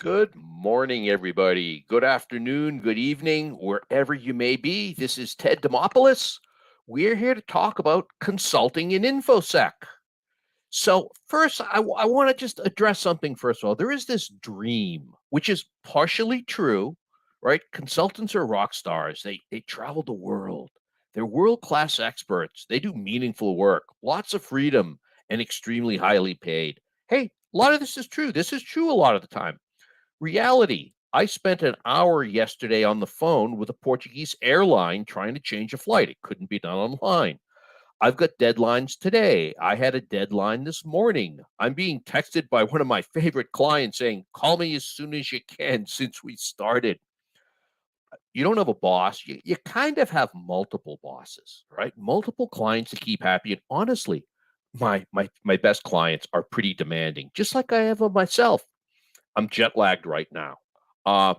Good morning, everybody. Good afternoon, good evening, wherever you may be. This is Ted Demopoulos. We're here to talk about consulting in Infosec. So, first, I want to just address something first of all. There is this dream, which is partially true, right? Consultants are rock stars, they travel the world, they're world class experts, they do meaningful work, lots of freedom, and extremely highly paid. Hey, a lot of this is true. This is true a lot of the time. Reality. I spent an hour yesterday on the phone with a Portuguese airline trying to change a flight. It couldn't be done online. I've got deadlines today. I had a deadline this morning. I'm being texted by one of my favorite clients saying, call me as soon as you can since we started. You don't have a boss. You kind of have multiple bosses, right? Multiple clients to keep happy. And honestly, my best clients are pretty demanding, just like I have of myself. I'm jet lagged right now. Uh,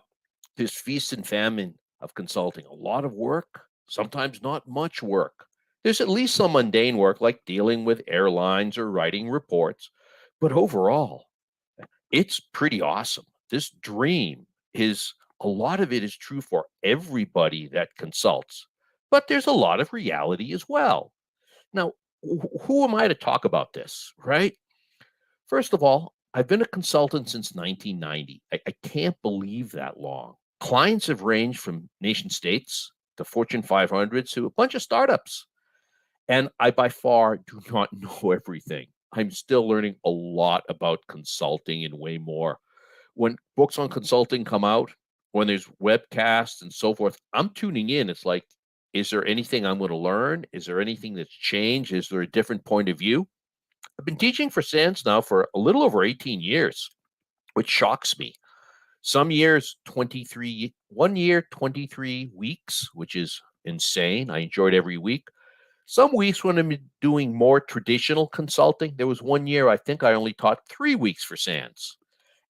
this feast and famine of consulting, a lot of work, sometimes not much work. There's at least some mundane work like dealing with airlines or writing reports. But overall, it's pretty awesome. This dream is a lot of it is true for everybody that consults, but there's a lot of reality as well. Now, who am I to talk about this, right? First of all, I've been a consultant since 1990. I can't believe that long. Clients have ranged from nation states to Fortune 500s to a bunch of startups. And I by far do not know everything. I'm still learning a lot about consulting and way more. When books on consulting come out, when there's webcasts and so forth, I'm tuning in. It's like, is there anything I'm going to learn? Is there anything that's changed? Is there a different point of view? I've been teaching for SANS now for a little over 18 years, which shocks me. Some years, 23, 1 year, 23 weeks, which is insane. I enjoyed every week. Some weeks when I'm doing more traditional consulting, there was 1 year I think I only taught 3 weeks for SANS.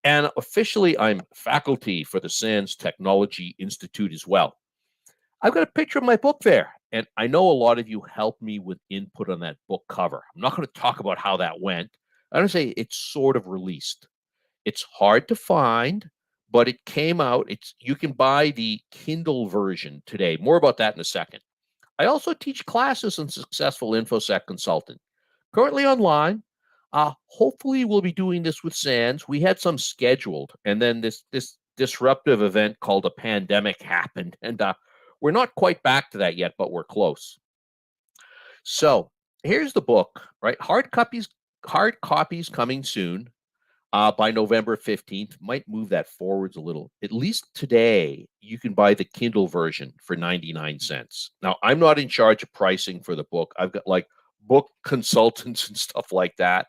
And officially, I'm faculty for the SANS Technology Institute as well. I've got a picture of my book there, and I know a lot of you helped me with input on that book cover. I'm not going to talk about how that went. I'm going to say it's sort of released. It's hard to find, but it came out. It's you can buy the Kindle version today. More about that in a second. I also teach classes on successful InfoSec consulting, currently online. Hopefully, we'll be doing this with SANS. We had some scheduled, and then this disruptive event called a pandemic happened, and we're not quite back to that yet, but we're close. So here's the book, right? Hard copies coming soon by November 15th. Might move that forwards a little. At least today, you can buy the Kindle version for 99 cents. Now, I'm not in charge of pricing for the book. I've got like book consultants and stuff like that.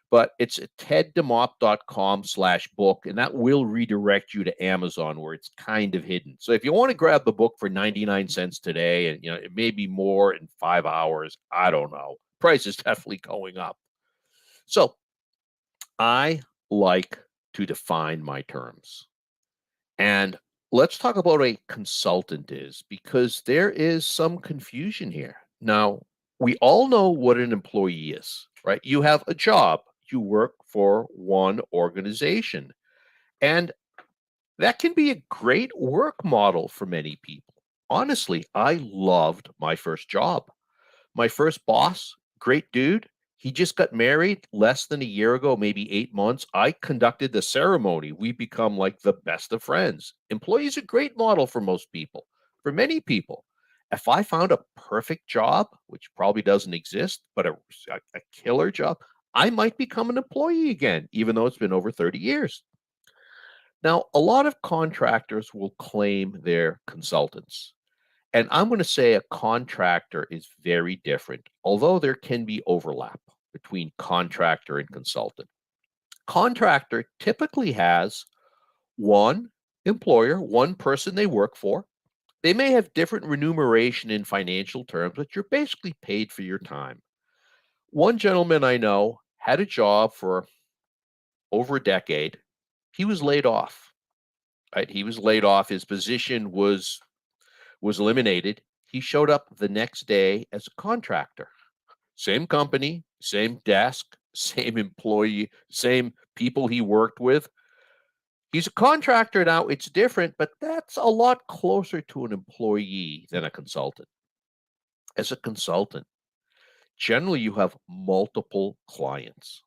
But it's at teddemop.com/book, and that will redirect you to Amazon where it's kind of hidden. So if you want to grab the book for 99 cents today, and it may be more in 5 hours, I don't know. Price is definitely going up. So I like to define my terms. And let's talk about what a consultant is because there is some confusion here. Now, we all know what an employee is, right? You have a job, you work for one organization, and that can be a great work model for many people. Honestly, I loved my first job. My first boss, great dude. He just got married less than a year ago, maybe 8 months. I conducted the ceremony. We become like the best of friends. Employees a great model for most people, for many people. If I found a perfect job, which probably doesn't exist, but a killer job, I might become an employee again, even though it's been over 30 years. Now, a lot of contractors will claim they're consultants. And I'm going to say a contractor is very different, although there can be overlap between contractor and consultant. Contractor typically has one employer, one person they work for. They may have different remuneration in financial terms, but you're basically paid for your time. One gentleman I know had a job for over a decade. He was laid off, right? He was laid off. His position was eliminated. He showed up the next day as a contractor. Same company, same desk, same employee, same people he worked with. He's a contractor now. It's different, but that's a lot closer to an employee than a consultant. As a consultant, generally you have multiple clients.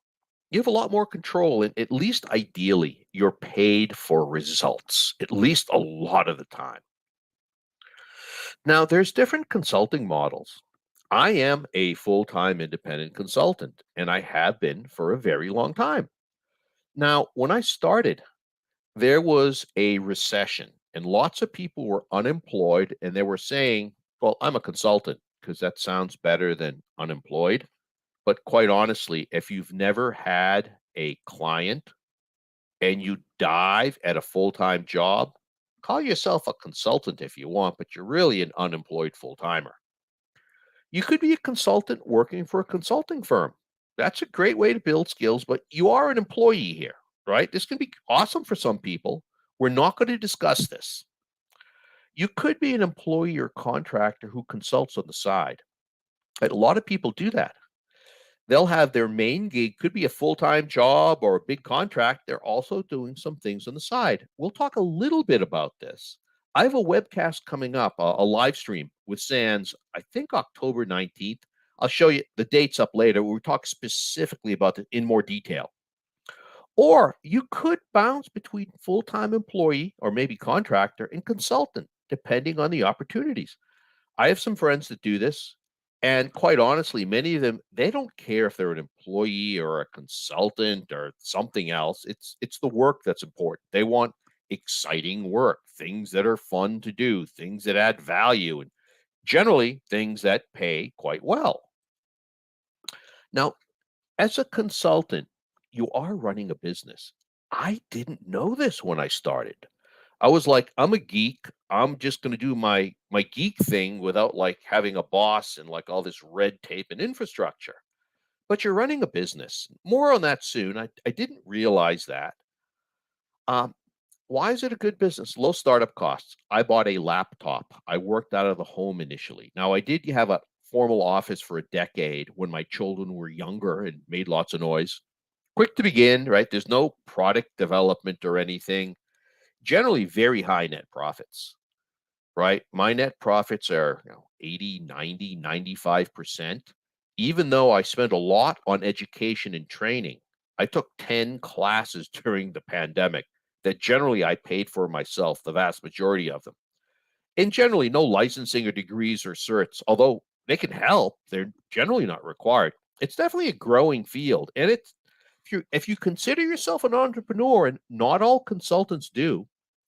You have a lot more control, and at least ideally, you're paid for results, at least a lot of the time. Now, there's different consulting models. I am a full time independent consultant, and I have been for a very long time. Now, when I started, there was a recession, and lots of people were unemployed, and they were saying, well, I'm a consultant because that sounds better than unemployed. But quite honestly, if you've never had a client and you dive at a full-time job, call yourself a consultant if you want, but you're really an unemployed full-timer. You could be a consultant working for a consulting firm. That's a great way to build skills, but you are an employee here, right? This can be awesome for some people. We're not going to discuss this. You could be an employee or contractor who consults on the side. And a lot of people do that. They'll have their main gig, could be a full-time job or a big contract. They're also doing some things on the side. We'll talk a little bit about this. I have a webcast coming up, a live stream with Sands, I think October 19th. I'll show you the dates up later. We'll talk specifically about it in more detail. Or you could bounce between full-time employee or maybe contractor and consultant, depending on the opportunities. I have some friends that do this. And quite honestly, many of them, they don't care if they're an employee or a consultant or something else. It's the work that's important. They want exciting work, things that are fun to do, things that add value, and generally things that pay quite well. Now, as a consultant, you are running a business. I didn't know this when I started. I was like, I'm a geek. I'm just going to do my geek thing without like having a boss and like all this red tape and infrastructure. But you're running a business. More on that soon. I didn't realize that. Um, why is it a good business? Low startup costs. I bought a laptop. I worked out of the home initially. Now I did have a formal office for a decade when my children were younger and made lots of noise. Quick to begin, right? There's no product development or anything. Generally very high net profits, right? My net profits are 80, 90, 95%. Even though I spent a lot on education and training, I took 10 classes during the pandemic that generally I paid for myself, the vast majority of them. And generally no licensing or degrees or certs, although they can help, they're generally not required. It's definitely a growing field. And it's if you consider yourself an entrepreneur, and not all consultants do,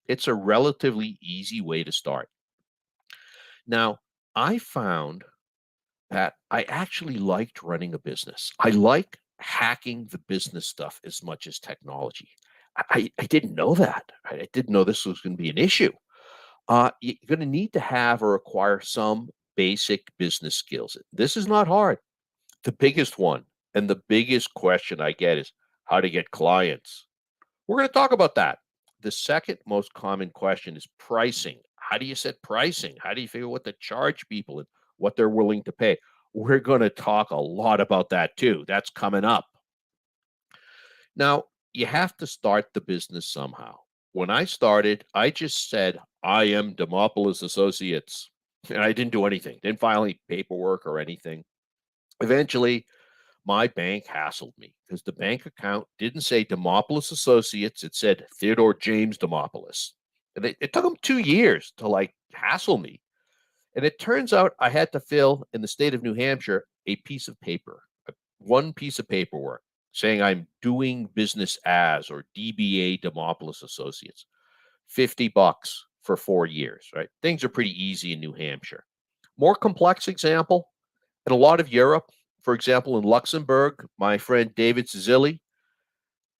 it's a relatively easy way to start. Now, I found that I actually liked running a business. I like hacking the business stuff as much as technology. I didn't know that. I didn't know this was going to be an issue. You're going to need to have or acquire some basic business skills. This is not hard. The biggest one and the biggest question I get is how to get clients. We're going to talk about that. The second most common question is pricing. How do you set pricing? How do you figure what to charge people and what they're willing to pay? We're going to talk a lot about that too. That's coming up. Now, you have to start the business somehow. When I started, I just said, I am Demopoulos Associates. And I didn't do anything, didn't file any paperwork or anything. Eventually, my bank hassled me because the bank account didn't say Demopoulos Associates. It said Theodore James Demopoulos. And it took them 2 years to like hassle me. And it turns out I had to fill in the state of New Hampshire a piece of paper, one piece of paperwork saying I'm doing business as or DBA Demopoulos Associates. $50 for 4 years, right? Things are pretty easy in New Hampshire. More complex example, in a lot of Europe, for example, in Luxembourg, my friend David Cizilli,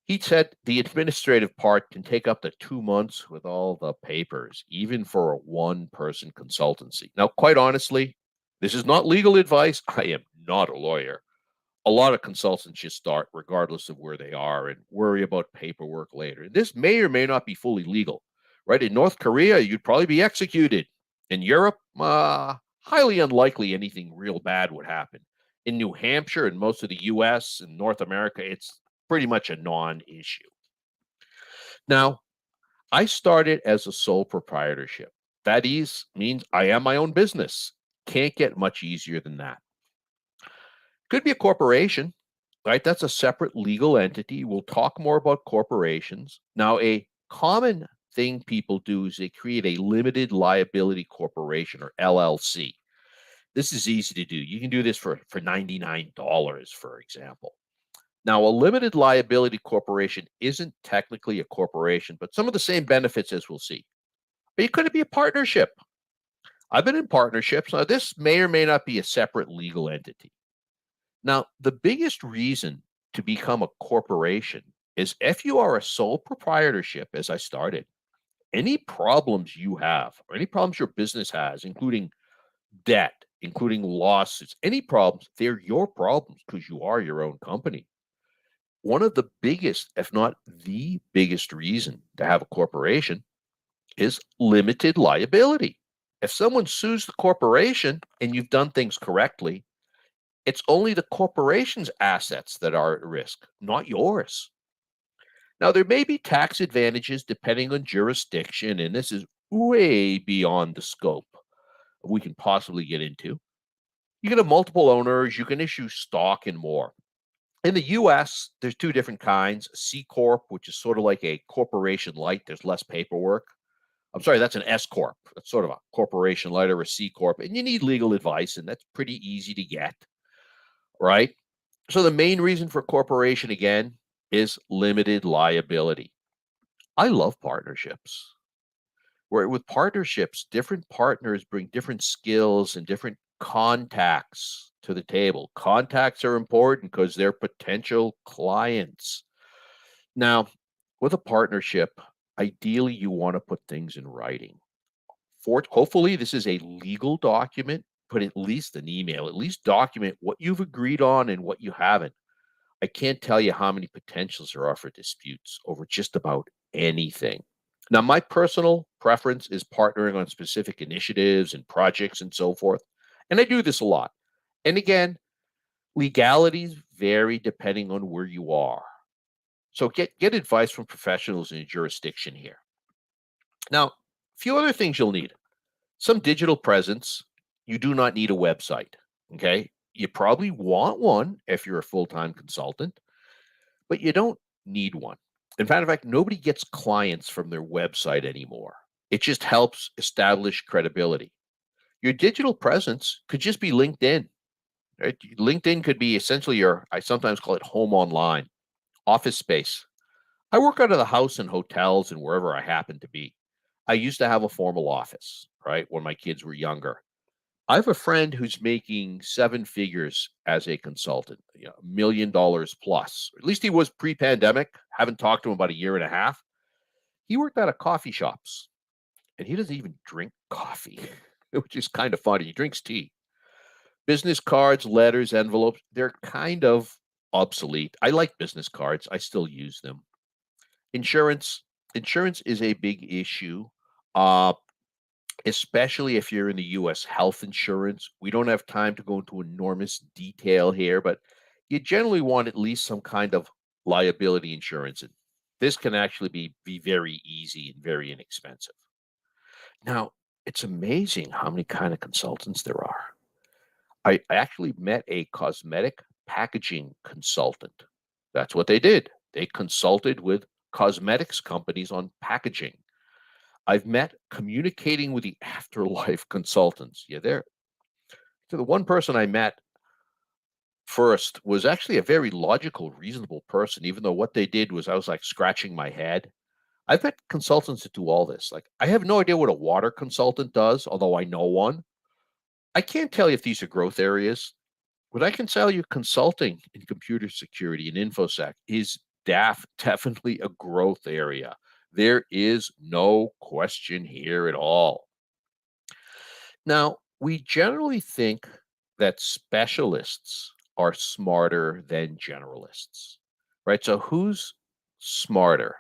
he said the administrative part can take up to 2 months with all the papers, even for a one-person consultancy. Now, quite honestly, this is not legal advice. I am not a lawyer. A lot of consultants just start regardless of where they are and worry about paperwork later. This may or may not be fully legal, right? In North Korea, you'd probably be executed. In Europe, highly unlikely anything real bad would happen. In New Hampshire and most of the US and North America, it's pretty much a non issue. Now, I started as a sole proprietorship. That means I am my own business. Can't get much easier than that. Could be a corporation, right? That's a separate legal entity. We'll talk more about corporations. Now, a common thing people do is they create a limited liability corporation or LLC. This is easy to do. You can do this for $99, for example. Now, a limited liability corporation isn't technically a corporation, but some of the same benefits as we'll see. But it could be a partnership. I've been in partnerships. Now, this may or may not be a separate legal entity. Now, the biggest reason to become a corporation is if you are a sole proprietorship, as I started, any problems you have or any problems your business has, including debt, including lawsuits, any problems, they're your problems because you are your own company. One of the biggest, if not the biggest reason to have a corporation is limited liability. If someone sues the corporation and you've done things correctly, it's only the corporation's assets that are at risk, not yours. Now, there may be tax advantages depending on jurisdiction, and this is way beyond the scope we can possibly get into. You can have multiple owners, you can issue stock and more. In the US, there's two different kinds. C Corp, which is sort of like a corporation light, there's less paperwork. I'm sorry, that's an S Corp. That's sort of a corporation light or a C Corp. And you need legal advice, and that's pretty easy to get, right? So the main reason for corporation, again, is limited liability. I love partnerships. Where with partnerships, different partners bring different skills and different contacts to the table. Contacts are important because they're potential clients. Now, with a partnership, ideally you want to put things in writing. Hopefully, this is a legal document, but at least an email, at least document what you've agreed on and what you haven't. I can't tell you how many potentials there are for disputes over just about anything. Now, my personal preference is partnering on specific initiatives and projects and so forth. And I do this a lot. And again, legalities vary depending on where you are. So get advice from professionals in your jurisdiction here. Now, a few other things you'll need. Some digital presence. You do not need a website. Okay. You probably want one if you're a full-time consultant, but you don't need one. In fact, nobody gets clients from their website anymore. It just helps establish credibility. Your digital presence could just be LinkedIn. Right? LinkedIn could be essentially I sometimes call it home online, office space. I work out of the house in hotels and wherever I happen to be. I used to have a formal office, right, when my kids were younger. I have a friend who's making seven figures as a consultant, $1 million plus. At least he was pre-pandemic. Haven't talked to him about a year and a half. He worked out of coffee shops, and he doesn't even drink coffee, which is kind of funny. He drinks tea. Business cards, letters, envelopes, they're kind of obsolete. I like business cards. I still use them. Insurance. Insurance is a big issue. Uh, Especially if you're in the US health insurance. We don't have time to go into enormous detail here, but you generally want at least some kind of liability insurance. And this can actually be very easy and very inexpensive. Now, it's amazing how many kind of consultants there are. I actually met a cosmetic packaging consultant. That's what they did. They consulted with cosmetics companies on packaging. I've met communicating with the afterlife consultants. Yeah, there. So the one person I met first was actually a very logical, reasonable person, even though what they did was I was like scratching my head. I've met consultants that do all this. Like, I have no idea what a water consultant does, although I know one. I can't tell you if these are growth areas, but I can tell you consulting in computer security and InfoSec is definitely a growth area. There is no question here at all. Now, we generally think that specialists are smarter than generalists, right? So, who's smarter?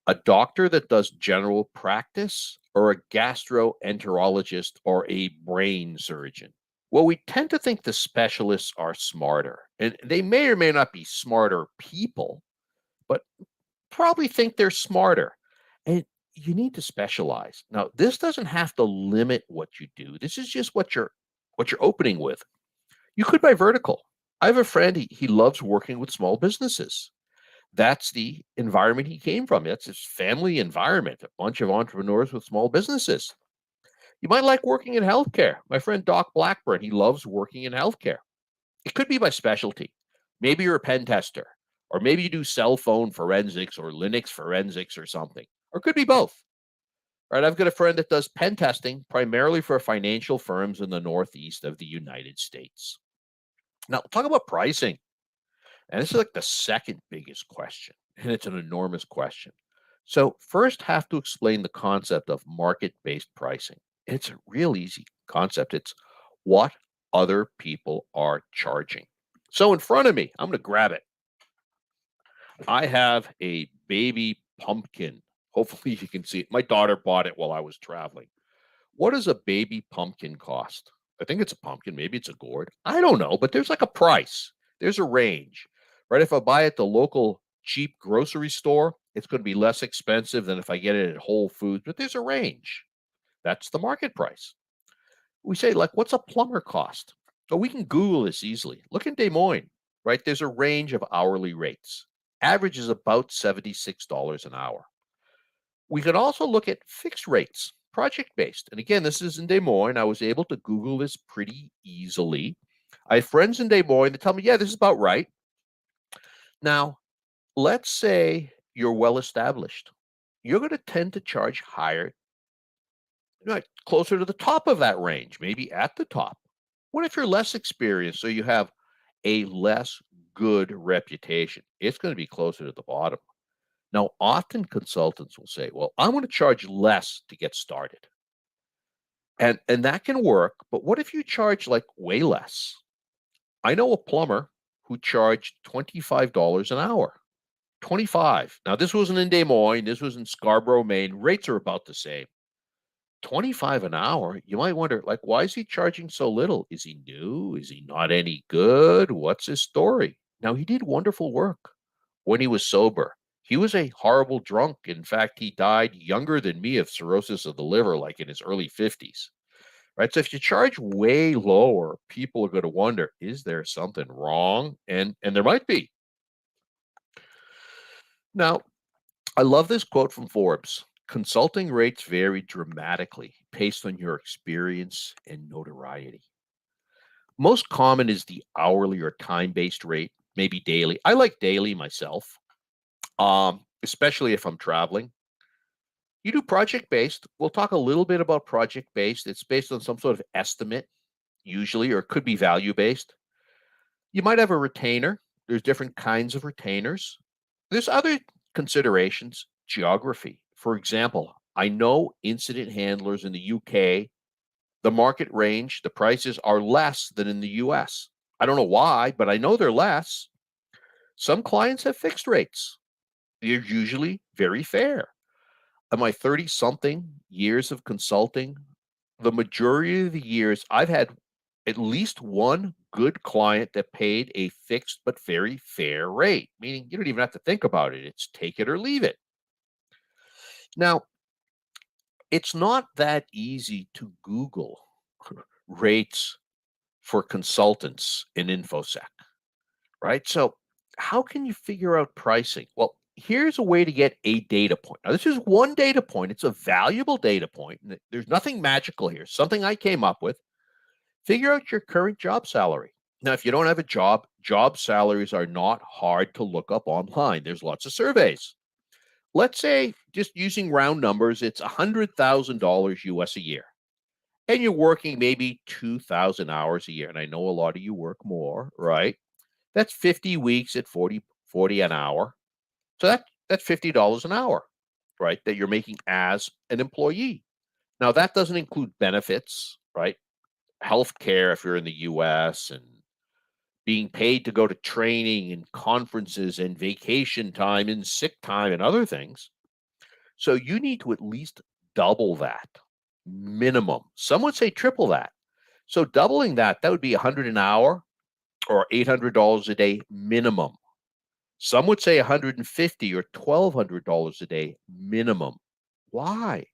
A doctor that does general practice or a gastroenterologist or a brain surgeon? Well, we tend to think the specialists are smarter, and they may or may not be smarter people, but probably think they're smarter. And you need to specialize. Now, this doesn't have to limit what you do. This is just what you're opening with. You could buy vertical. I have a friend, he loves working with small businesses. That's the environment he came from. That's his family environment, a bunch of entrepreneurs with small businesses. You might like working in healthcare. My friend Doc Blackburn, he loves working in healthcare. It could be by specialty. Maybe you're a pen tester, or maybe you do cell phone forensics or Linux forensics or something, or it could be both. Right? I've got a friend that does pen testing primarily for financial firms in the Northeast of the United States. Now, talk about pricing. And this is like the second biggest question, and it's an enormous question. So, first, have to explain the concept of market based pricing. It's a real easy concept. It's what other people are charging. So, in front of me, I'm going to grab it. I have a baby pumpkin. Hopefully, you can see it. My daughter bought it while I was traveling. What does a baby pumpkin cost? I think it's a pumpkin. Maybe it's a gourd. I don't know, but there's like a price. There's a range, right? If I buy at the local cheap grocery store, it's going to be less expensive than if I get it at Whole Foods, but there's a range. That's the market price. We say, like, what's a plumber cost? So we can Google this easily. Look in Des Moines, right? There's a range of hourly rates. Average is about $76 an hour. We could also look at fixed rates, project based. And again, this is in Des Moines. I was able to Google this pretty easily. I have friends in Des Moines that tell me, yeah, this is about right. Now, let's say you're well established. You're going to tend to charge higher, right, closer to the top of that range, maybe at the top. What if you're less experienced, so you have a less good reputation? It's going to be closer to the bottom. Now, often consultants will say, well, I'm going to charge less to get started. And that can work, but what if you charge like way less? I know a plumber who charged $25 an hour. 25. Now, this wasn't in Des Moines, this was in Scarborough, Maine. Rates are about the same. 25 an hour, you might wonder, like, why is he charging so little? Is he new? Is he not any good? What's his story? Now, he did wonderful work when he was sober. He was a horrible drunk. In fact, he died younger than me of cirrhosis of the liver, like in his early 50s. Right. So if you charge way lower, people are going to wonder, is there something wrong? And there might be. Now, I love this quote from Forbes. Consulting rates vary dramatically based on your experience and notoriety. Most common is the hourly or time-based rate, maybe daily. I like daily myself, especially if I'm traveling. You do project-based. We'll talk a little bit about project-based. It's based on some sort of estimate, usually, or it could be value-based. You might have a retainer. There's different kinds of retainers. There's other considerations, geography. For example, I know incident handlers in the UK, the market range, the prices are less than in the US. I don't know why, but I know they're less. Some clients have fixed rates. They're usually very fair. In my 30 something years of consulting, the majority of the years I've had at least one good client that paid a fixed but very fair rate, meaning you don't even have to think about it. It's take it or leave it. Now, it's not that easy to Google rates for consultants in Infosec, right? So, how can you figure out pricing? Well, here's a way to get a data point. Now, this is one data point. It's a valuable data point. There's nothing magical here. Something I came up with. Figure out your current job salary. Now, if you don't have a job, job salaries are not hard to look up online. There's lots of surveys. Let's say, just using round numbers, it's $100,000 US a year. And you're working maybe 2,000 hours a year. And I know a lot of you work more, right? That's 50 weeks at 40 an hour. So that's $50 an hour, right? That you're making as an employee. Now, that doesn't include benefits, right? Healthcare if you're in the US, and being paid to go to training and conferences and vacation time and sick time and other things. So you need to at least double that minimum. Some would say triple that. So doubling that, that would be 100 an hour or $800 a day minimum. Some would say 150 or $1,200 a day minimum. Why?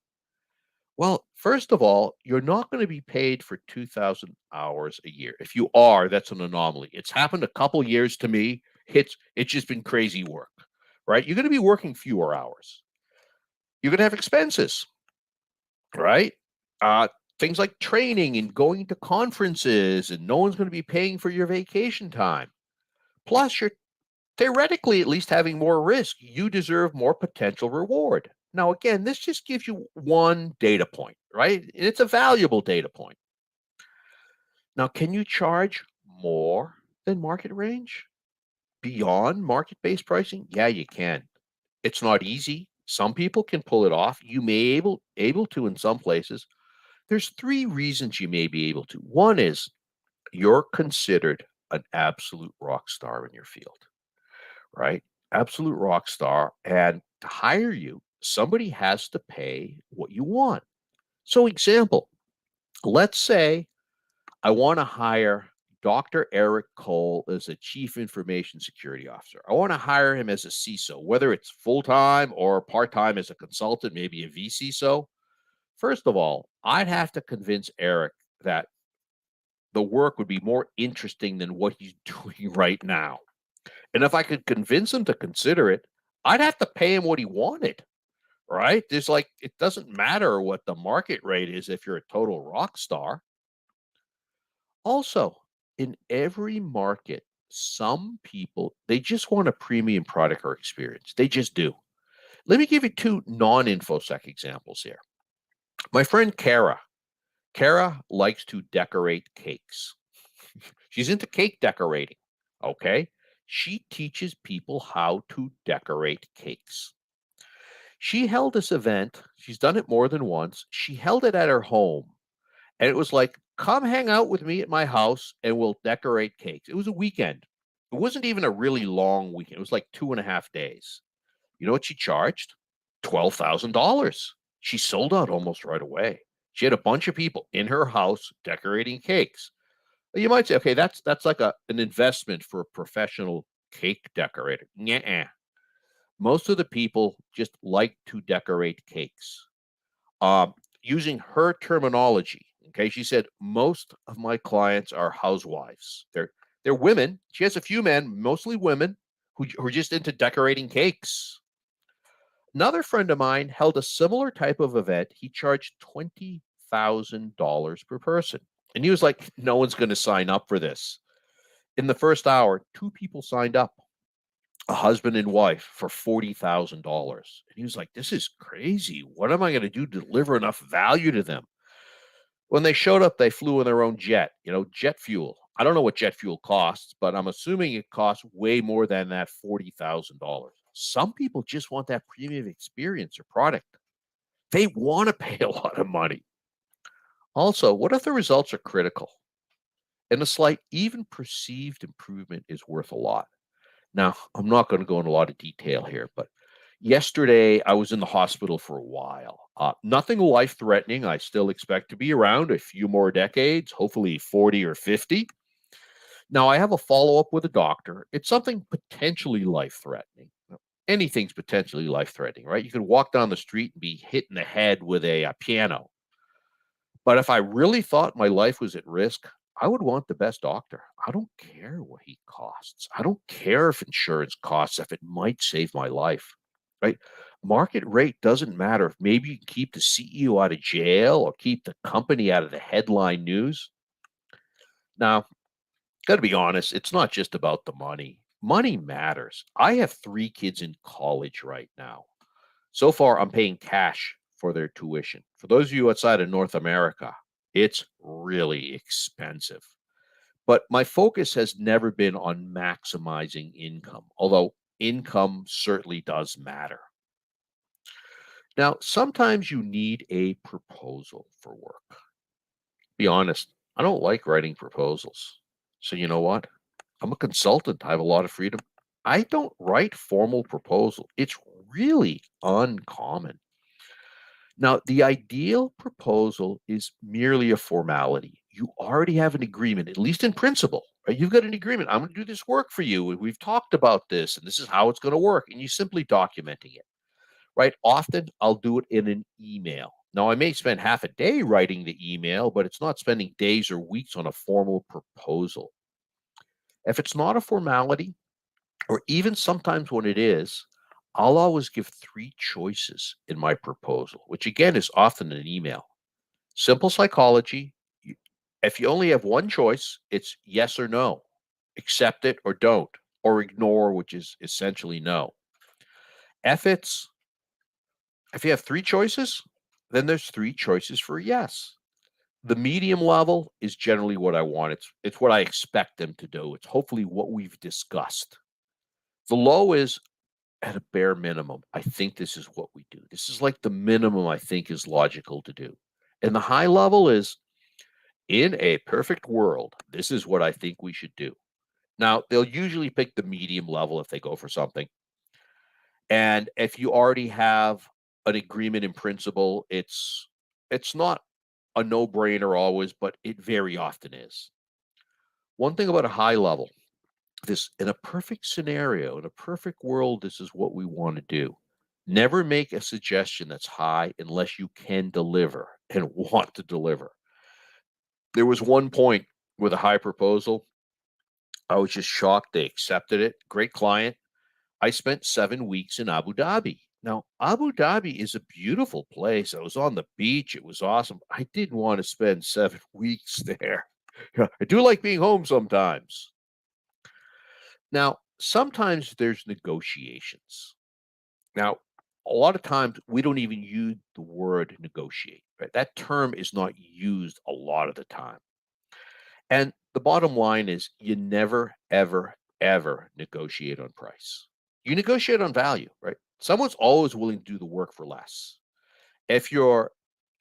Well, first of all, you're not going to be paid for 2,000 hours a year. If you are, that's an anomaly. It's happened a couple years to me. It's just been crazy work, right? You're going to be working fewer hours. You're going to have expenses, right? Uh, Things like training and going to conferences, and no one's going to be paying for your vacation time. Plus, you're theoretically at least having more risk. You deserve more potential reward. Now, again, this just gives you one data point, right? And it's a valuable data point. Now, can you charge more than market range beyond market-based pricing? Yeah, you can. It's not easy. Some people can pull it off. You may able to in some places. There's three reasons you may be able to. One is you're considered an absolute rock star in your field, right? Absolute rock star. And to hire you, somebody has to pay what you want. So, example, let's say I want to hire Dr. Eric Cole as a chief information security officer. I want to hire him as a CISO, whether it's full time or part time as a consultant, maybe a VCISO. First of all, I'd have to convince Eric that the work would be more interesting than what he's doing right now. And if I could convince him to consider it, I'd have to pay him what he wanted, right? There's like, it doesn't matter what the market rate is if you're a total rock star. Also, in every market, some people, they just want a premium product or experience. They just do. Let me give you two non-InfoSec examples here. My friend Kara. Kara likes to decorate cakes. She's into cake decorating. Okay. She teaches people how to decorate cakes. She held this event. She's done it more than once. She held it at her home. And it was like, come hang out with me at my house and we'll decorate cakes. It was a weekend. It wasn't even a really long weekend. It was like 2.5 days. You know what she charged? $12,000. She sold out almost right away. She had a bunch of people in her house decorating cakes. You might say, okay, that's like an investment for a professional cake decorator. Nuh-uh. Most of the people just like to decorate cakes. Um, Using her terminology, okay, she said most of my clients are housewives. They're women. She has a few men, mostly women, who are just into decorating cakes. Another friend of mine held a similar type of event. He charged $20,000 per person. And he was like, no one's going to sign up for this. In the first hour, two people signed up, a husband and wife, for $40,000. And he was like, this is crazy. What am I going to do to deliver enough value to them? When they showed up, they flew in their own jet, jet fuel. I don't know what jet fuel costs, but I'm assuming it costs way more than that $40,000. Some people just want that premium experience or product. They want to pay a lot of money. Also, what if the results are critical? And a slight, even perceived improvement is worth a lot. Now, I'm not going to go into a lot of detail here, but yesterday I was in the hospital for a while. Nothing life threatening. I still expect to be around a few more decades, hopefully 40 or 50. Now, I have a follow up with a doctor. It's something potentially life threatening. Anything's potentially life threatening, right? You could walk down the street and be hit in the head with a piano. But if I really thought my life was at risk, I would want the best doctor. I don't care what he costs. I don't care if insurance costs, if it might save my life, right? Market rate doesn't matter. Maybe you can keep the CEO out of jail or keep the company out of the headline news. Now, got to be honest, it's not just about the money. Money matters. I have 3 kids in college right now. So far, I'm paying cash for their tuition. For those of you outside of North America, it's really expensive. But my focus has never been on maximizing income, although income certainly does matter. Now, sometimes you need a proposal for work. Be honest, I don't like writing proposals. So you know what? I'm a consultant. I have a lot of freedom. I don't write formal proposal. It's really uncommon. Now, the ideal proposal is merely a formality. You already have an agreement, at least in principle, right? You've got an agreement. I'm going to do this work for you. We've talked about this, and this is how it's going to work. And you simply documenting it, right? Often I'll do it in an email. Now, I may spend half a day writing the email, but it's not spending days or weeks on a formal proposal. If it's not a formality, or even sometimes when it is, I'll always give three choices in my proposal, which again is often an email. Simple psychology. If you only have one choice, it's yes or no. Accept it or don't, or ignore, which is essentially no. If it's if you have three choices, then there's three choices for a yes. The medium level is generally what I want. It's what I expect them to do. It's hopefully what we've discussed. The low is at a bare minimum. I think this is what we do. This is like the minimum I think is logical to do. And the high level is in a perfect world, this is what I think we should do. Now, they'll usually pick the medium level if they go for something. And if you already have an agreement in principle, it's not a no-brainer always, but it very often is. One thing about a high level, this in a perfect scenario, in a perfect world, this is what we want to do. Never make a suggestion that's high unless you can deliver and want to deliver. There was one point with a high proposal. I was just shocked they accepted it. Great client. I spent 7 weeks in Abu Dhabi. Now, Abu Dhabi is a beautiful place. I was on the beach. It was awesome. I didn't want to spend 7 weeks there. I do like being home sometimes. Now, sometimes there's negotiations. Now, a lot of times we don't even use the word negotiate, right? That term is not used a lot of the time. And the bottom line is you never, ever, ever negotiate on price. You negotiate on value, right? Someone's always willing to do the work for less. If you're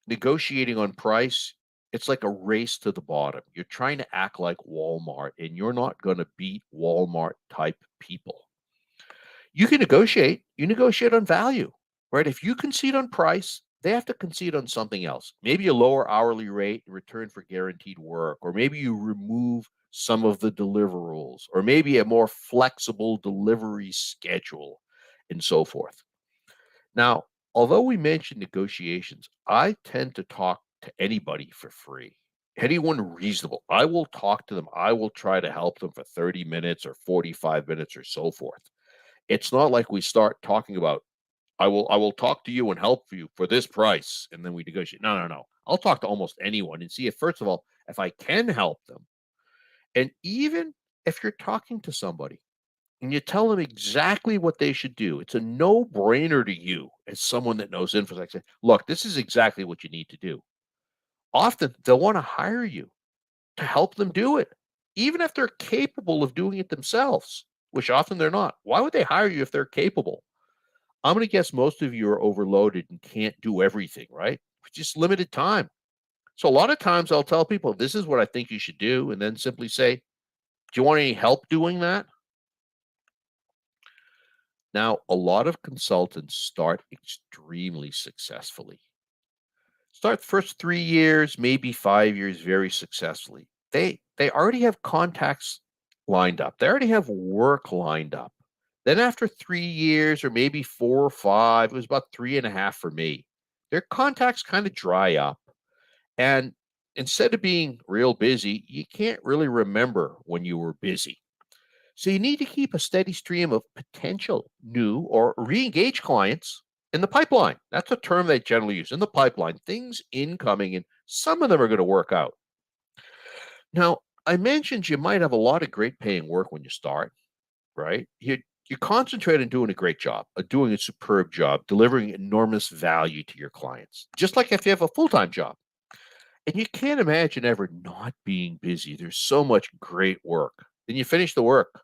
negotiating on price, it's like a race to the bottom. You're trying to act like Walmart, and you're not going to beat Walmart type people. You negotiate on value, right? If you concede on price, they have to concede on something else. Maybe a lower hourly rate in return for guaranteed work, or maybe you remove some of the deliverables, or maybe a more flexible delivery schedule, and so forth. Now, although we mentioned negotiations, I tend to talk to anybody for free. Anyone reasonable. I will talk to them. I will try to help them for 30 minutes or 45 minutes or so forth. It's not like we start talking about I will talk to you and help you for this price and then we negotiate. No, no, no. I'll talk to almost anyone and see if first of all if I can help them. And even if you're talking to somebody and you tell them exactly what they should do, it's a no-brainer to you as someone that knows Infosec. Say, look, this is exactly what you need to do. Often they'll want to hire you to help them do it, even if they're capable of doing it themselves, which often they're not. Why would they hire you if they're capable? I'm going to guess most of you are overloaded and can't do everything, right? Just limited time. So a lot of times I'll tell people, this is what I think you should do, and then simply say, do you want any help doing that? Now, a lot of consultants start extremely successfully. Start the first 3 years, maybe 5 years very successfully. They already have contacts lined up. They already have work lined up. Then after 3 years or maybe 4 or 5, it was about 3.5 for me. Their contacts kind of dry up. And instead of being real busy, you can't really remember when you were busy. So you need to keep a steady stream of potential new or re-engaged clients in the pipeline. That's a term they generally use in the pipeline, things incoming, and some of them are going to work out. Now, I mentioned you might have a lot of great paying work when you start, right? You concentrate on doing a great job, doing a superb job, delivering enormous value to your clients, just like if you have a full-time job. And you can't imagine ever not being busy. There's so much great work. Then you finish the work.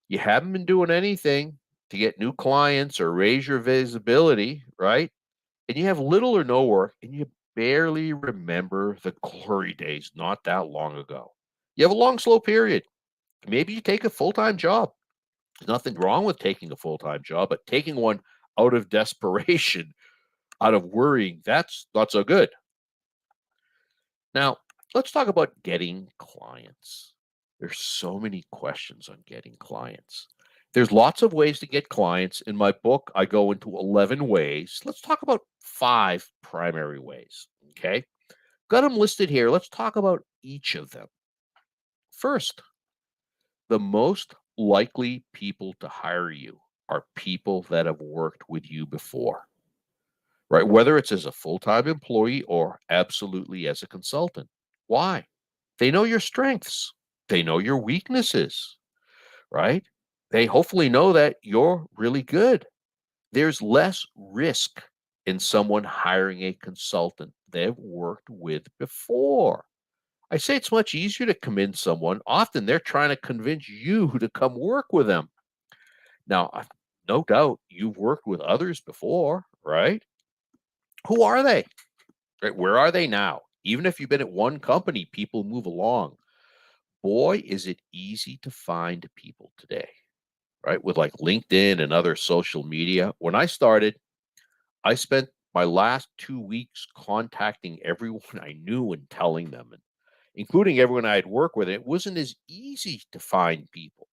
You haven't been doing anything to get new clients or raise your visibility, right? And you have little or no work, and you barely remember the glory days not that long ago. You have a long, slow period. Maybe you take a full time job. There's nothing wrong with taking a full time job, but taking one out of desperation, out of worrying, that's not so good. Now, let's talk about getting clients. There's so many questions on getting clients. There's lots of ways to get clients. In my book, I go into 11 ways. Let's talk about 5 primary ways. Okay. Got them listed here. Let's talk about each of them. First, the most likely people to hire you are people that have worked with you before, right? Whether it's as a full time employee or absolutely as a consultant. Why? They know your strengths, they know your weaknesses, right? They hopefully know that you're really good. There's less risk in someone hiring a consultant they've worked with before. I say it's much easier to convince someone. Often they're trying to convince you to come work with them. Now, no doubt you've worked with others before, right? Who are they? Right? Where are they now? Even if you've been at one company, people move along. Boy, is it easy to find people today, right? With like LinkedIn and other social media. When I started, I spent my last 2 weeks contacting everyone I knew and telling them, and including everyone I had worked with. It wasn't as easy to find people.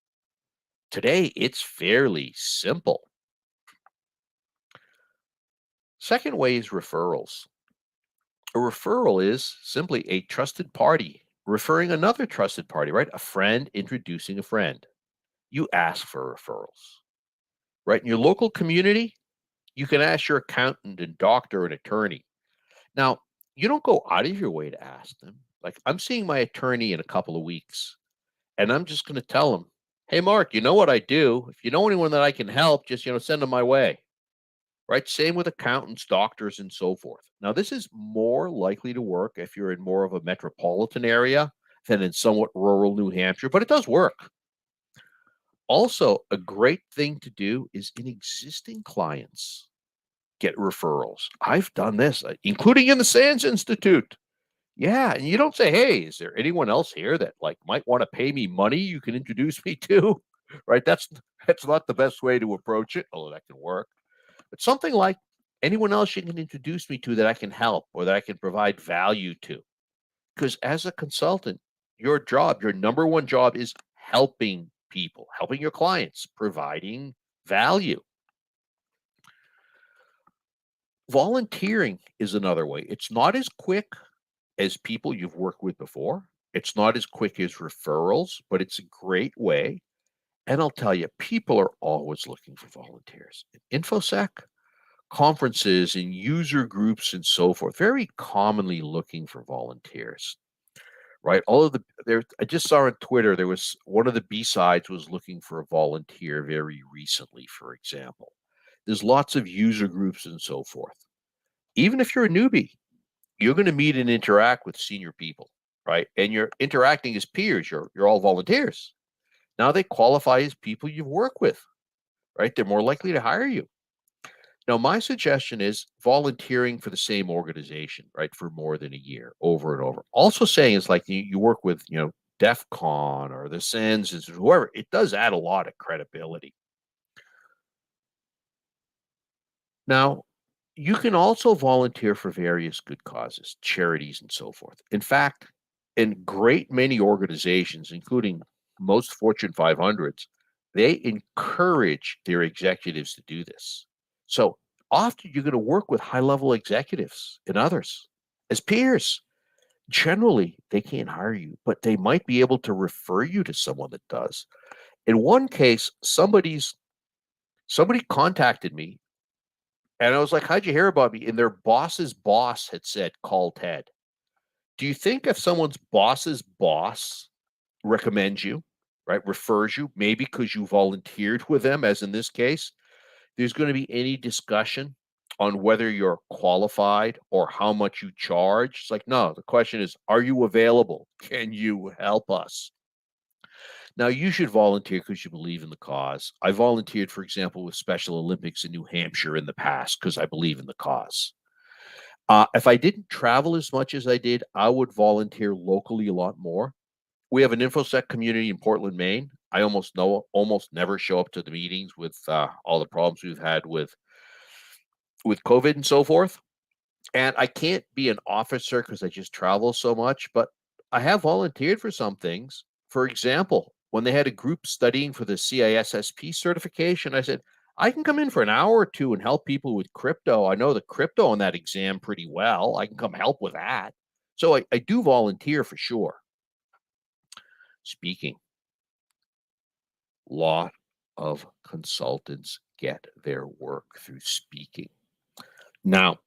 Today, it's fairly simple. Second way is referrals. A referral is simply a trusted party referring another trusted party, right? A friend introducing a friend. You ask for referrals, right? In your local community, you can ask your accountant and doctor and attorney. Now, you don't go out of your way to ask them. Like, I'm seeing my attorney in a couple of weeks, and I'm just going to tell him, hey, Mark, you know what I do? If you know anyone that I can help, just, send them my way. Right? Same with accountants, doctors, and so forth. Now, this is more likely to work if you're in more of a metropolitan area than in somewhat rural New Hampshire, but it does work. Also, a great thing to do is in existing clients, get referrals. I've done this, including in the Sands Institute. Yeah, and you don't say, "Hey, is there anyone else here that like might want to pay me money you can introduce me to?" Right? That's not the best way to approach it, although that can work. But something like anyone else you can introduce me to that I can help or that I can provide value to. Because as a consultant, your job, your number one job is helping people, helping your clients, providing value. Volunteering is another way. It's not as quick as people you've worked with before. It's not as quick as referrals, but it's a great way. And I'll tell you, people are always looking for volunteers. Infosec, conferences and user groups and so forth, very commonly looking for volunteers, right? All of the there, I just saw on Twitter there was one of the B-sides was looking for a volunteer very recently, for example. There's lots of user groups and so forth. Even if you're a newbie, you're going to meet and interact with senior people, right? And you're interacting as peers. You're all volunteers. Now they qualify as people you've worked with, right? They're more likely to hire you. Now, my suggestion is volunteering for the same organization, right, for more than a year, over and over. Also, saying it's like you work with, DEF CON or the SENS, whoever. It does add a lot of credibility. Now, you can also volunteer for various good causes, charities, and so forth. In fact, in great many organizations, including most Fortune 500s, they encourage their executives to do this. So often you're going to work with high level executives and others as peers. Generally, they can't hire you, but they might be able to refer you to someone that does. In one case, somebody contacted me and I was like, how'd you hear about me? And their boss's boss had said, call Ted. Do you think if someone's boss's boss recommends you, right, refers you, maybe because you volunteered with them, as in this case, there's going to be any discussion on whether you're qualified or how much you charge? It's like, no, the question is, are you available? Can you help us? Now, you should volunteer because you believe in the cause. I volunteered, for example, with Special Olympics in New Hampshire in the past because I believe in the cause. If I didn't travel as much as I did, I would volunteer locally a lot more. We have an InfoSec community in Portland, Maine. I almost never show up to the meetings with all the problems we've had with COVID and so forth. And I can't be an officer because I just travel so much, but I have volunteered for some things. For example, when they had a group studying for the CISSP certification, I said, I can come in for an hour or two and help people with crypto. I know the crypto on that exam pretty well. I can come help with that. So I do volunteer for sure. Speaking, lot of consultants get their work through speaking. Now,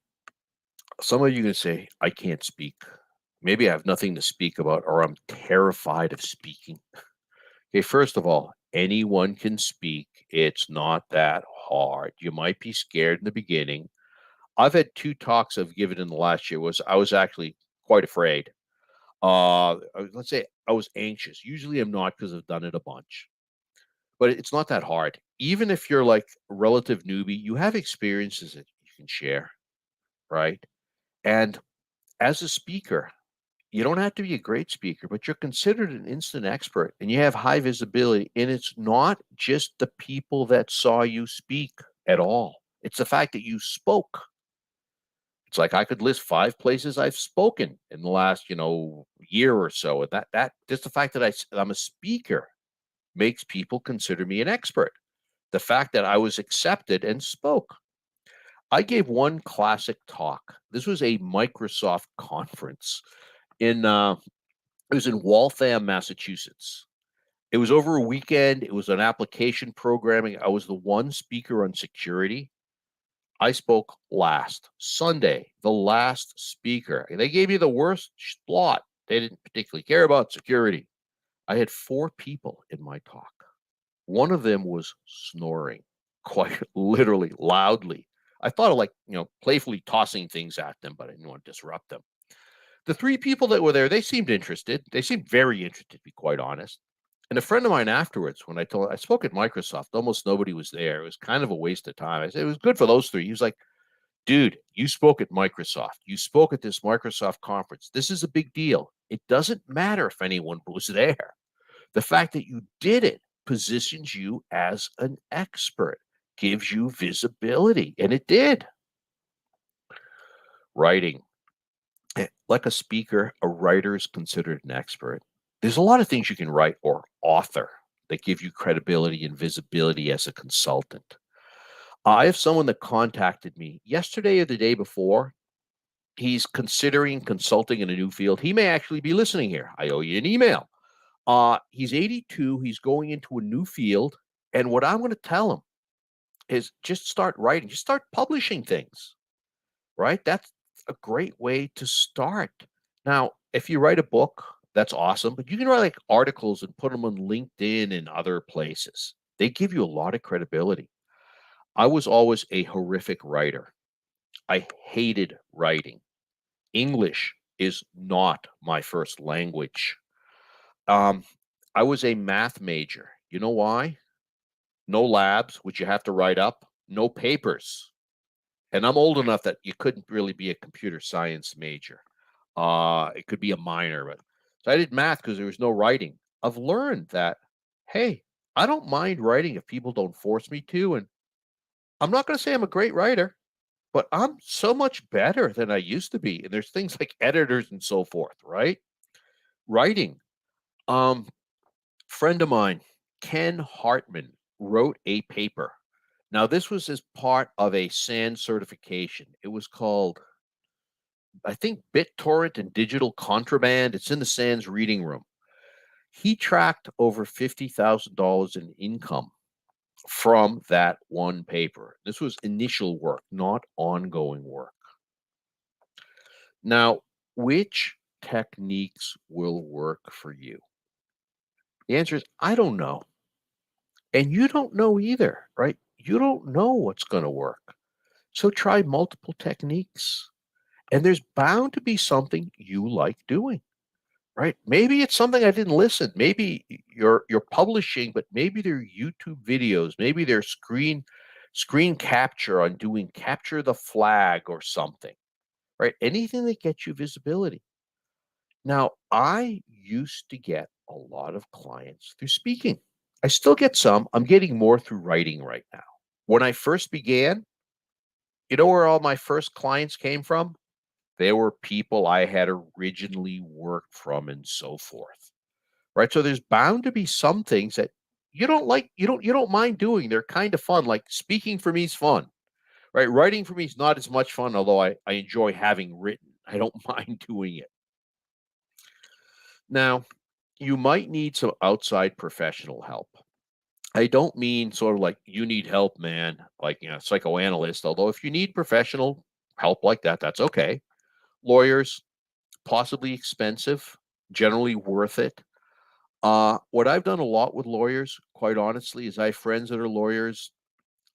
some of you can say, I can't speak. Maybe I have nothing to speak about, or I'm terrified of speaking. Okay, first of all, anyone can speak. It's not that hard. You might be scared in the beginning. I've had 2 talks I've given in the last year. I was actually quite afraid. Let's say I was anxious. Usually I'm not because I've done it a bunch. But it's not that hard. Even if you're like a relative newbie, you have experiences that you can share, right? And as a speaker, you don't have to be a great speaker, but you're considered an instant expert and you have high visibility. And it's not just the people that saw you speak at all. It's the fact that you spoke. It's like I could list 5 places I've spoken in the last, year or so. And that just the fact that I'm a speaker makes people consider me an expert. The fact that I was accepted and spoke. I gave one classic talk. This was a Microsoft conference in it was in Waltham, Massachusetts. It was over a weekend. It was on application programming. I was the one speaker on security. I spoke last Sunday, the last speaker. And they gave me the worst slot. They didn't particularly care about security. I had 4 people in my talk. One of them was snoring quite literally loudly. I thought of playfully tossing things at them, but I didn't want to disrupt them. The 3 people that were there, they seemed interested. They seemed very interested, to be quite honest. And a friend of mine afterwards, when I spoke at Microsoft, almost nobody was there. It was kind of a waste of time. I said, it was good for those 3. He was like, dude, you spoke at Microsoft. You spoke at this Microsoft conference. This is a big deal. It doesn't matter if anyone was there. The fact that you did it positions you as an expert, gives you visibility, and it did. Writing. Like a speaker, a writer is considered an expert. There's a lot of things you can write or author that give you credibility and visibility as a consultant. I have someone that contacted me yesterday or the day before. He's considering consulting in a new field. He may actually be listening here. I owe you an email. He's 82. He's going into a new field. And what I'm going to tell him is just start writing, just start publishing things, right? That's a great way to start. Now, if you write a book, that's awesome, but you can write like articles and put them on LinkedIn and other places. They give you a lot of credibility. I was always a horrific writer. I hated writing. English is not my first language. Um, I was a math major. You know why? No labs, which you have to write up, no papers. And I'm old enough that you couldn't really be a computer science major. It could be a minor, but so I did math because there was no writing. I've learned that, hey, I don't mind writing if people don't force me to. And I'm not going to say I'm a great writer, but I'm so much better than I used to be. And there's things like editors and so forth, right? Writing. Um, Friend of mine, Ken Hartman, wrote a paper. Now, this was as part of a SANS certification. It was called, I think, BitTorrent and Digital Contraband. It's in the SANS reading room. He tracked over $50,000 in income from that one paper. This was initial work, not ongoing work. Now, which techniques will work for you? The answer is, I don't know. And you don't know either, right? You don't know what's going to work. So try multiple techniques. And there's bound to be something you like doing, right? Maybe it's something I didn't listen. Maybe you're publishing, but maybe they're YouTube videos. Maybe they're screen capture on doing capture the flag or something, right? Anything that gets you visibility. Now, I used to get a lot of clients through speaking. I still get some. I'm getting more through writing right now. When I first began, you know where all my first clients came from? They were people I had originally worked from and so forth. right? So there's bound to be some things that you don't like, you don't mind doing. They're kind of fun. Like speaking for me is fun, right? Writing for me is not as much fun, although I enjoy having written. I don't mind doing it. Now, you might need some outside professional help. I don't mean sort of like you need help, man, like psychoanalyst. Although if you need professional help like that, that's okay. Lawyers, possibly expensive, generally worth it. What I've done a lot with lawyers, quite honestly, is I have friends that are lawyers.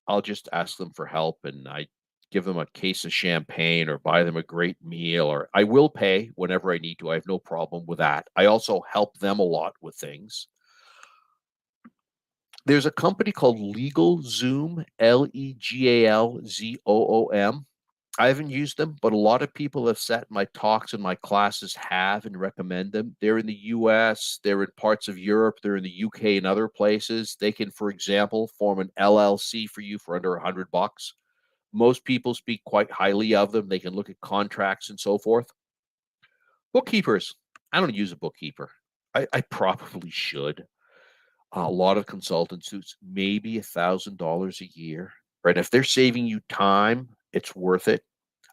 I'll just ask them for help and I give them a case of champagne or buy them a great meal, or I will pay whenever I need to. I have no problem with that. I also help them a lot with things. There's a company called LegalZoom, LegalZoom. I haven't used them, but a lot of people have sat in my talks and my classes have and recommend them. They're in the US, they're in parts of Europe, they're in the UK and other places. They can, for example, form an LLC for you for under $100. Most people speak quite highly of them. They can look at contracts and so forth. Bookkeepers. I don't use a bookkeeper. I probably should. A lot of consultants who's maybe $1,000 a year, right? If they're saving you time, it's worth it.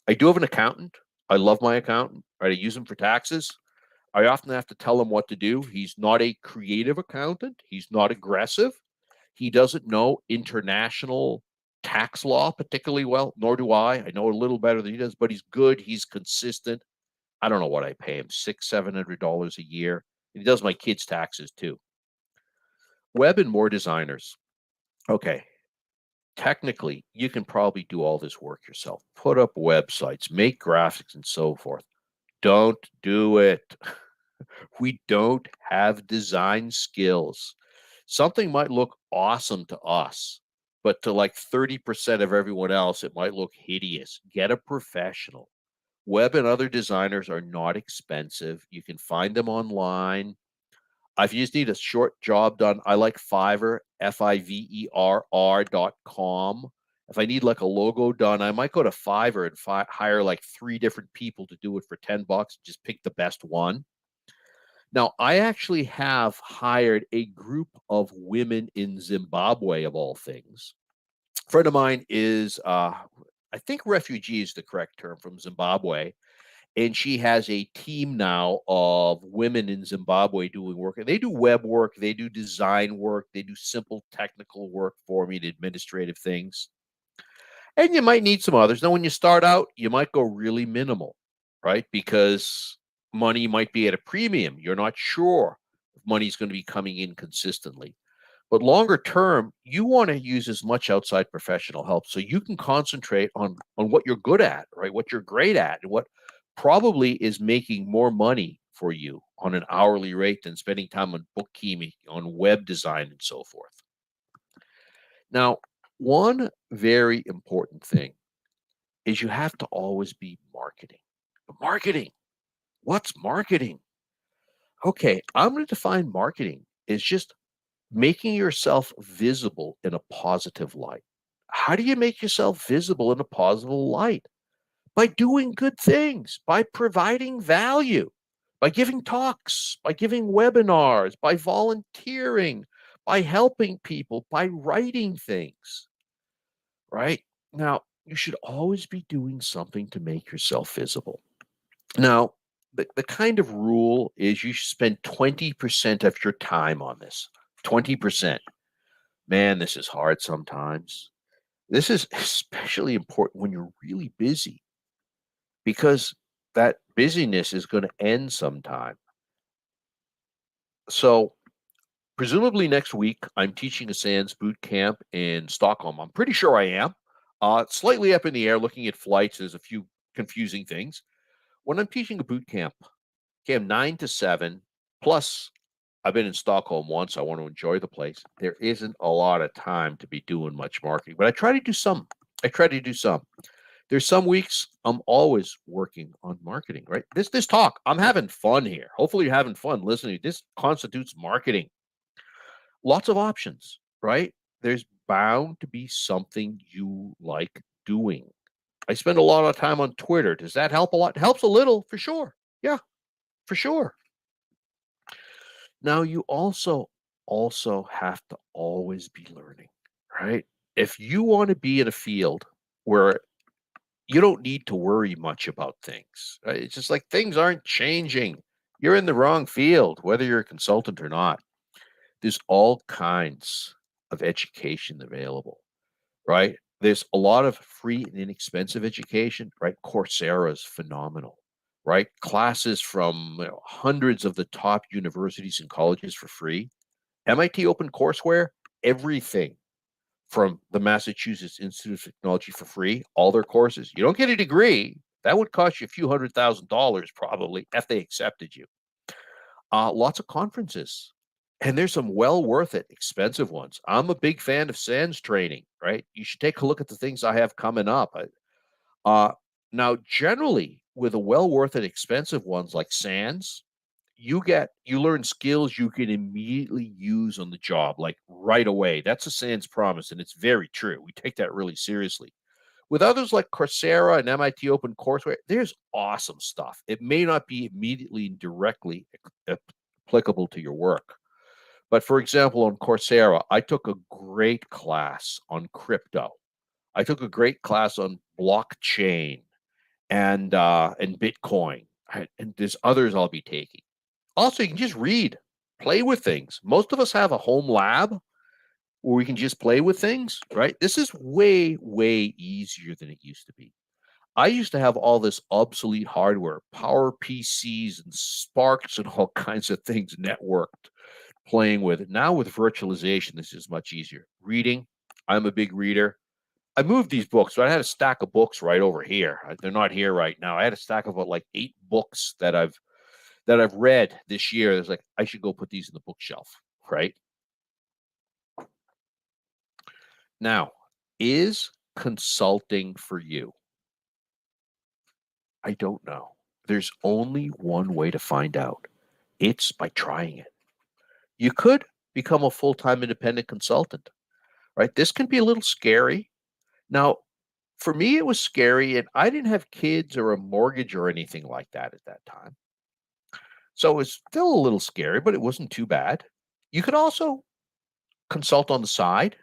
I do have an accountant. I love my accountant, right? I use him for taxes. I often have to tell him what to do. He's not a creative accountant. He's not aggressive. He doesn't know international tax law particularly well, nor do I. I know a little better than he does, but he's good. He's consistent. I don't know what I pay him, $600-700 a year. And he does my kids' taxes too. Web and more designers. Okay, technically, you can probably do all this work yourself. Put up websites, make graphics, and so forth. Don't do it. We don't have design skills. Something might look awesome to us, but to like 30% of everyone else, it might look hideous. Get a professional. Web and other designers are not expensive. You can find them online. If you just need a short job done, I like Fiverr, Fiverr.com. If I need like a logo done, I might go to Fiverr and hire like 3 different people to do it for $10. Just pick the best one. Now, I actually have hired a group of women in Zimbabwe, of all things. A friend of mine is, I think refugee is the correct term, from Zimbabwe. And she has a team now of women in Zimbabwe doing work. And they do web work, they do design work, they do simple technical work for me, and administrative things. And you might need some others. Now, when you start out, you might go really minimal, right? Because money might be at a premium. You're not sure if money's going to be coming in consistently. But longer term, you want to use as much outside professional help so you can concentrate on what you're good at, right? What you're great at, and what probably is making more money for you on an hourly rate than spending time on bookkeeping, on web design, and so forth. Now, one very important thing is you have to always be marketing. Marketing. What's marketing? Okay, I'm going to define marketing as just making yourself visible in a positive light. How do you make yourself visible in a positive light? By doing good things, by providing value, by giving talks, by giving webinars, by volunteering, by helping people, by writing things, right? Now, you should always be doing something to make yourself visible. Now, the kind of rule is you should spend 20% of your time on this. 20%. Man, this is hard sometimes. This is especially important when you're really busy, because that busyness is going to end sometime. So, presumably next week, I'm teaching a SANS boot camp in Stockholm. I'm pretty sure I am. Slightly up in the air, looking at flights. There's a few confusing things. When I'm teaching a boot camp, okay, I'm 9 to 7, plus I've been in Stockholm once. I want to enjoy the place. There isn't a lot of time to be doing much marketing, but I try to do some. There's some weeks I'm always working on marketing, right? This talk, I'm having fun here. Hopefully you're having fun listening. This constitutes marketing. Lots of options, right? There's bound to be something you like doing. I spend a lot of time on Twitter. Does that help a lot? It helps a little, for sure. Yeah, for sure. Now, you also have to always be learning, right? If you want to be in a field where you don't need to worry much about things, right? It's just like things aren't changing. You're in the wrong field, whether you're a consultant or not. There's all kinds of education available, right? There's a lot of free and inexpensive education, right? Coursera is phenomenal, right? Classes from hundreds of the top universities and colleges for free. MIT Open Courseware, everything from the Massachusetts Institute of Technology for free, all their courses. You don't get a degree. That would cost you a few $100,000 probably if they accepted you. Lots of conferences. And there's some well worth it, expensive ones. I'm a big fan of SANS training, right? You should take a look at the things I have coming up. Uh, Now, generally, with the well worth it, expensive ones like SANS, you learn skills you can immediately use on the job, like right away. That's a SANS promise, and it's very true. We take that really seriously. With others like Coursera and MIT Open Courseware, there's awesome stuff. It may not be immediately and directly applicable to your work. But for example, on Coursera, I took a great class on crypto. I took a great class on blockchain and Bitcoin. And there's others I'll be taking. Also, you can just read, play with things. Most of us have a home lab where we can just play with things, right? This is way, way easier than it used to be. I used to have all this obsolete hardware, Power PCs and Sparks and all kinds of things networked, playing with it. Now with virtualization, this is much easier. Reading, I'm a big reader. I moved these books, so I had a stack of books right over here. They're not here right now. I had a stack of about like 8 books that I've read this year. It's like I should go put these in the bookshelf, right? Now, is consulting for you? I don't know. There's only one way to find out. It's by trying it. You could become a full-time independent consultant, right? This can be a little scary. Now, for me, it was scary, and I didn't have kids or a mortgage or anything like that at that time. So it was still a little scary, but it wasn't too bad. You could also consult on the side.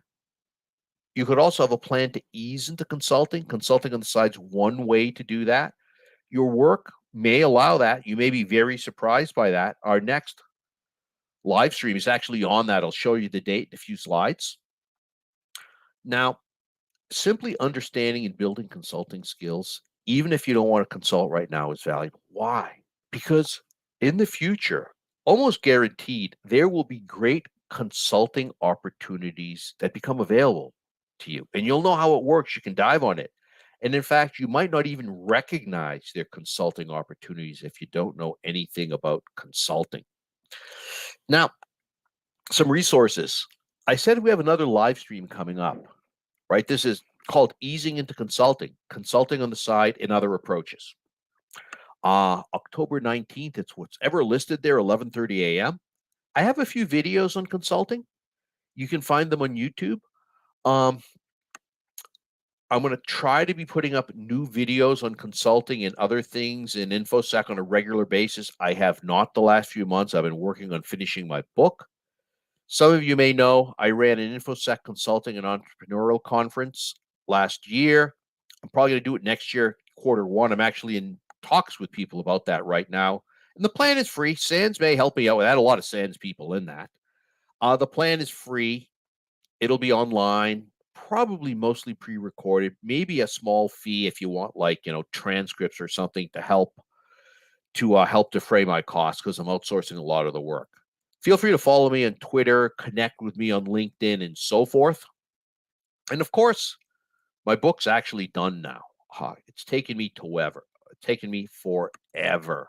You could also have a plan to ease into consulting. Consulting on the side's one way to do that. Your work may allow that. You may be very surprised by that. Our next live stream is actually on that. I'll show you the date in a few slides. Now, simply understanding and building consulting skills, even if you don't want to consult right now, is valuable. Why? Because in the future, almost guaranteed, there will be great consulting opportunities that become available to you, and you'll know how it works. You can dive on it. And in fact, you might not even recognize their consulting opportunities if you don't know anything about consulting. Now, some resources. I said we have another live stream coming up, right? This is called Easing into Consulting, Consulting on the Side and Other Approaches. October 19th, it's what's ever listed there, 11:30 a.m. I have a few videos on consulting. You can find them on YouTube. Um, I'm going to try to be putting up new videos on consulting and other things in InfoSec on a regular basis. I have not the last few months. I've been working on finishing my book. Some of you may know I ran an Infosec Consulting and Entrepreneurial Conference last year. I'm probably going to do it next year, Q1. I'm actually in talks with people about that right now. And the plan is free. SANS may help me out. I had a lot of SANS people in that. The plan is free. It'll be online, probably mostly pre-recorded, maybe a small fee if you want, like, transcripts or something to help defray my costs because I'm outsourcing a lot of the work. Feel free to follow me on Twitter, connect with me on LinkedIn, and so forth. And of course, my book's actually done now. It's taken me forever.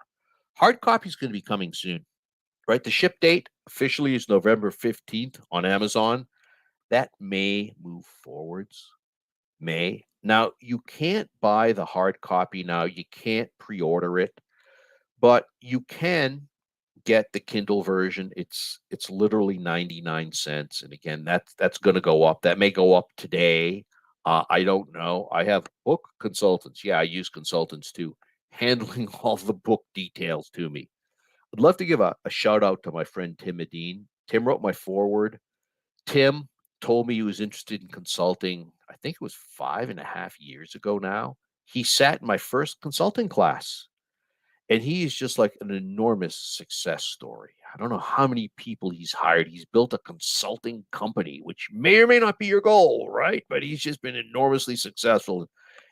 Hard copy is going to be coming soon, right? The ship date officially is November 15th on Amazon. That may move forwards. May. Now, you can't buy the hard copy now. You can't pre-order it, but you can get the Kindle version. It's literally 99 cents. And again, that's going to go up. That may go up today. I don't know. I have book consultants. Yeah, I use consultants too, handling all the book details to me. I'd love to give a shout out to my friend Tim Medine. Tim wrote my foreword. Tim told me he was interested in consulting. I think it was 5.5 years ago now. He sat in my first consulting class, and he is just like an enormous success story. I don't know how many people he's hired. He's built a consulting company, which may or may not be your goal, right? But he's just been enormously successful,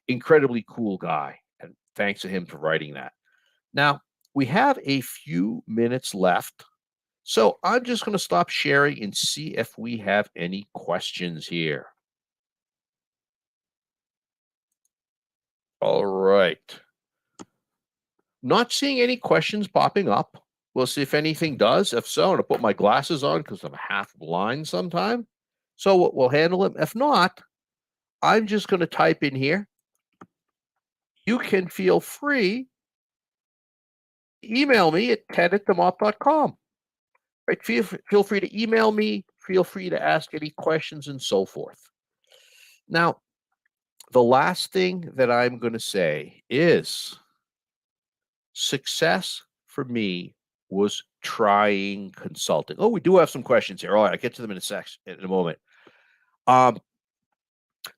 incredibly cool guy. And thanks to him for writing that. Now, we have a few minutes left. So I'm just going to stop sharing and see if we have any questions here. All right. Not seeing any questions popping up. We'll see if anything does. If so, I'm going to put my glasses on because I'm half blind sometime. So we'll handle it. If not, I'm just going to type in here. You can feel free to email me at ted@demop.com. Right? Feel free to email me. Feel free to ask any questions and so forth. Now, the last thing that I'm going to say is success for me was trying consulting. Oh, we do have some questions here. All right, I'll get to them in a moment. The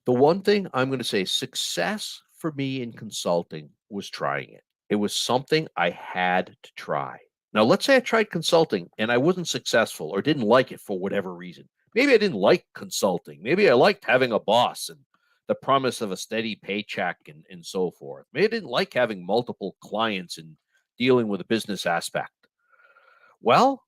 one thing I'm going to say, success for me in consulting was trying it. It was something I had to try. Now, let's say I tried consulting and I wasn't successful or didn't like it for whatever reason. Maybe I didn't like consulting. Maybe I liked having a boss and the promise of a steady paycheck and so forth. Maybe I didn't like having multiple clients and dealing with a business aspect. Well,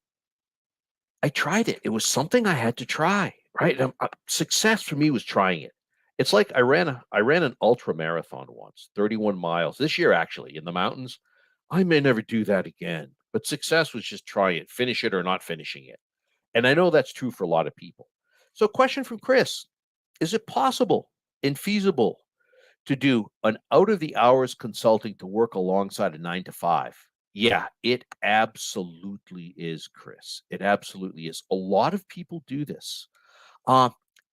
I tried it. It was something I had to try, right? Success for me was trying it. It's like I ran an ultra marathon once, 31 miles this year, actually, in the mountains. I may never do that again, but success was just trying it, finish it or not finishing it. And I know that's true for a lot of people. So, question from Chris: is it possible and feasible to do an out of the hours consulting to work alongside a 9 to 5? Yeah, it absolutely is, Chris. It absolutely is. A lot of people do this. Uh,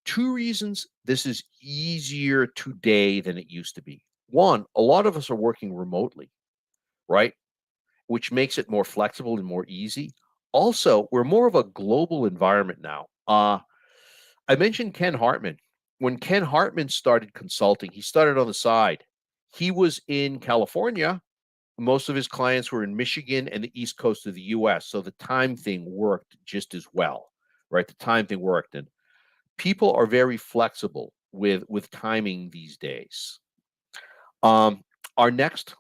Two reasons this is easier today than it used to be. One, a lot of us are working remotely, right? Which makes it more flexible and more easy. Also, we're more of a global environment now. I mentioned Ken Hartman. When Ken Hartman started consulting, he started on the side. He was in California. Most of his clients were in Michigan and the East Coast of the US. So the time thing worked just as well, right? The time thing worked. And people are very flexible with timing these days. Um, our next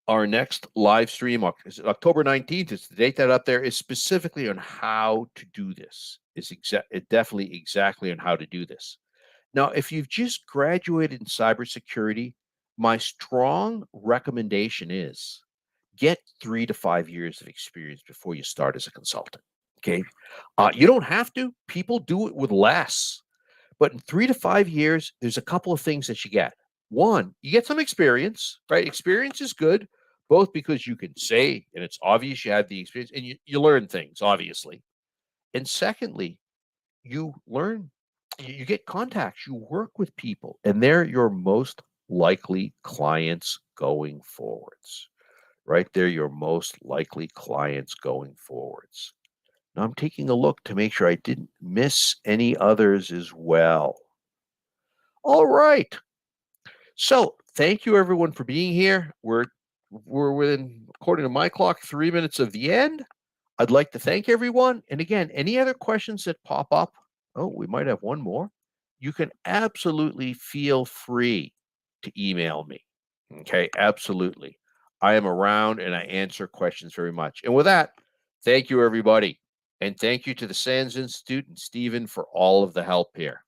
live stream is October 19th. It's the date that up there is specifically on how to do this. It's definitely exactly on how to do this. Now, if you've just graduated in cybersecurity, my strong recommendation is get 3 to 5 years of experience before you start as a consultant. Okay. You don't have to. People do it with less. But in 3 to 5 years, there's a couple of things that you get. One, you get some experience, right? Experience is good, both because you can say, and it's obvious you have the experience, and you learn things, obviously. And secondly, you learn, you get contacts, you work with people, and they're your most likely clients going forwards, right? They're your most likely clients going forwards. Now I'm taking a look to make sure I didn't miss any others as well. All right. So thank you everyone for being here. We're within, according to my clock, 3 minutes of the end. I'd like to thank everyone. And again, any other questions that pop up, oh, we might have one more. You can absolutely feel free to email me. Okay, absolutely. I am around and I answer questions very much. And with that, thank you, everybody. And thank you to the SANS Institute and Stephen for all of the help here.